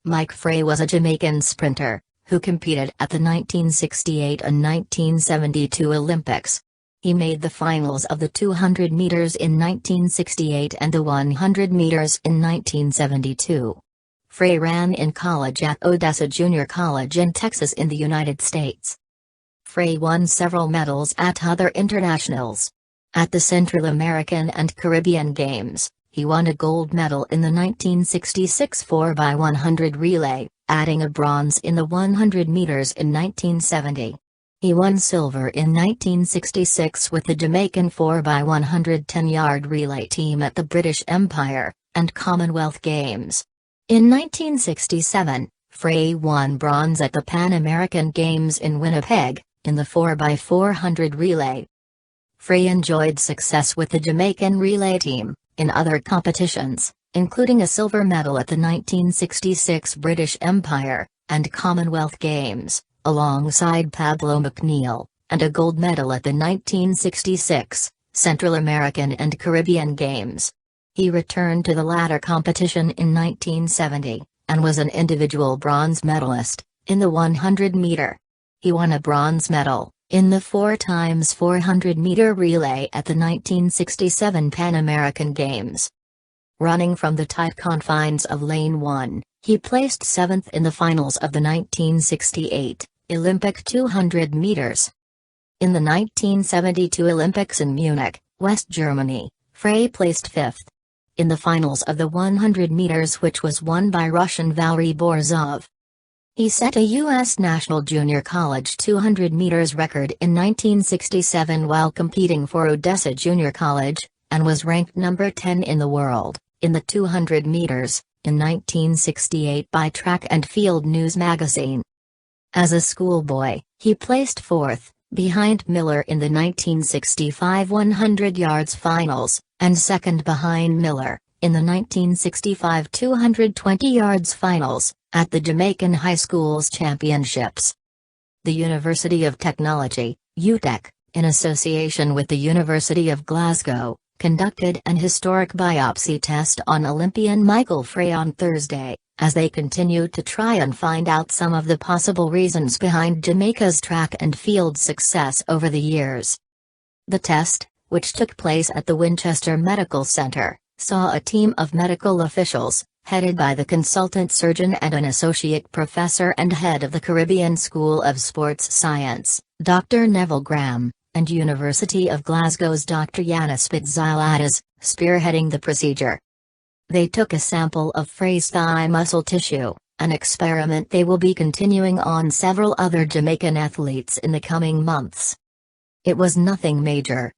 Mike Fray was a Jamaican sprinter, who competed at the 1968 and 1972 Olympics. He made the finals of the 200 meters in 1968 and the 100 meters in 1972. Fray ran in college at Odessa Junior College in Texas in the United States. Fray won several medals at other internationals. At the Central American and Caribbean Games, he won a gold medal in the 1966 4x100 relay, adding a bronze in the 100 meters in 1970. He won silver in 1966 with the Jamaican 4x100 10-yard relay team at the British Empire and Commonwealth Games. In 1967, Fray won bronze at the Pan American Games in Winnipeg, in the 4x400 relay. Fray enjoyed success with the Jamaican relay team in other competitions, including a silver medal at the 1966 British Empire and Commonwealth Games, alongside Pablo McNeil, and a gold medal at the 1966 Central American and Caribbean Games. He returned to the latter competition in 1970, and was an individual bronze medalist in the 100-meter. He won a bronze medal in the 4x400-meter relay at the 1967 Pan American Games. Running from the tight confines of Lane 1, he placed 7th in the finals of the 1968 Olympic 200 meters. In the 1972 Olympics in Munich, West Germany, Fray placed 5th in the finals of the 100 meters, which was won by Russian Valery Borzov. He set a U.S. National Junior College 200 meters record in 1967 while competing for Odessa Junior College, and was ranked number 10 in the world in the 200 meters in 1968 by Track and Field News magazine. As a schoolboy, he placed 4th, behind Miller in the 1965 100 yards finals, and 2nd behind Miller in the 1965 220 yards finals at the Jamaican High Schools Championships. The University of Technology, UTech, in association with the University of Glasgow, conducted an historic biopsy test on Olympian Michael Fray on Thursday, as they continued to try and find out some of the possible reasons behind Jamaica's track and field success over the years. The test, which took place at the Winchester Medical Center, saw a team of medical officials, headed by the consultant surgeon and an associate professor and head of the Caribbean School of Sports Science, Dr. Neville Graham, and University of Glasgow's Dr. Yanis Pitzailatas, spearheading the procedure. They took a sample of Fray's thigh muscle tissue, an experiment they will be continuing on several other Jamaican athletes in the coming months. "It was nothing major.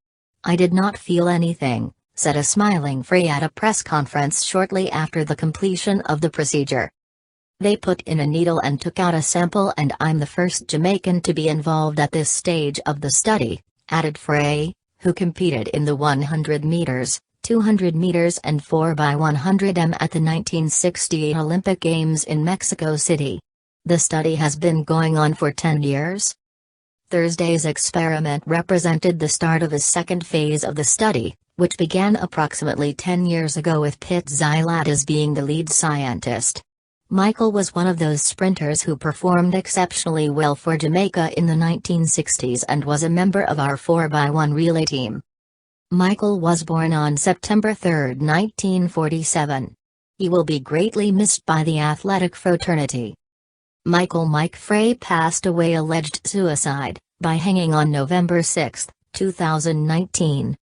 I did not feel anything," said a smiling Fray at a press conference shortly after the completion of the procedure. "They put in a needle and took out a sample, and I'm the first Jamaican to be involved at this stage of the study," added Fray, who competed in the 100 meters, 200 meters and 4x100 m at the 1968 Olympic Games in Mexico City. The study has been going on for 10 years. Thursday's experiment represented the start of a second phase of the study, which began approximately 10 years ago with Pitzailatas being the lead scientist. Michael was one of those sprinters who performed exceptionally well for Jamaica in the 1960s and was a member of our 4x1 relay team. Michael was born on September 3, 1947. He will be greatly missed by the athletic fraternity. Mike Fray passed away alleged suicide, by hanging on November 6, 2019.